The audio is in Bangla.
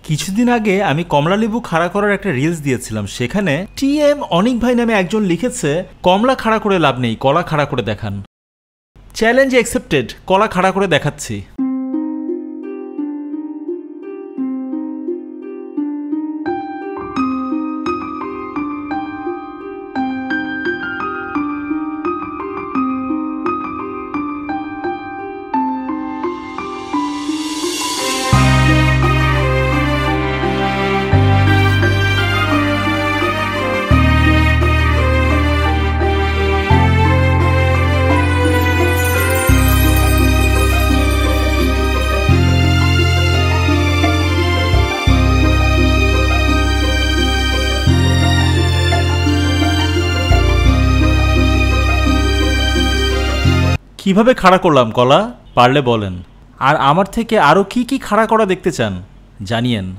কিছুদিন আগে আমি কমলালেবু খাড়া করার একটা রিলস দিয়েছিলাম। সেখানে টিএম অনিক ভাই নামে একজন লিখেছে, কমলা খাড়া করে লাভ নেই, কলা খাড়া করে দেখান। চ্যালেঞ্জ অ্যাকসেপ্টেড, কলা খাড়া করে দেখাচ্ছি। কিভাবে খাড়া করলাম কলা, পারলে বলেন। আর আমার থেকে আরও কি কি খাড়া করা দেখতে চান জানিয়েন।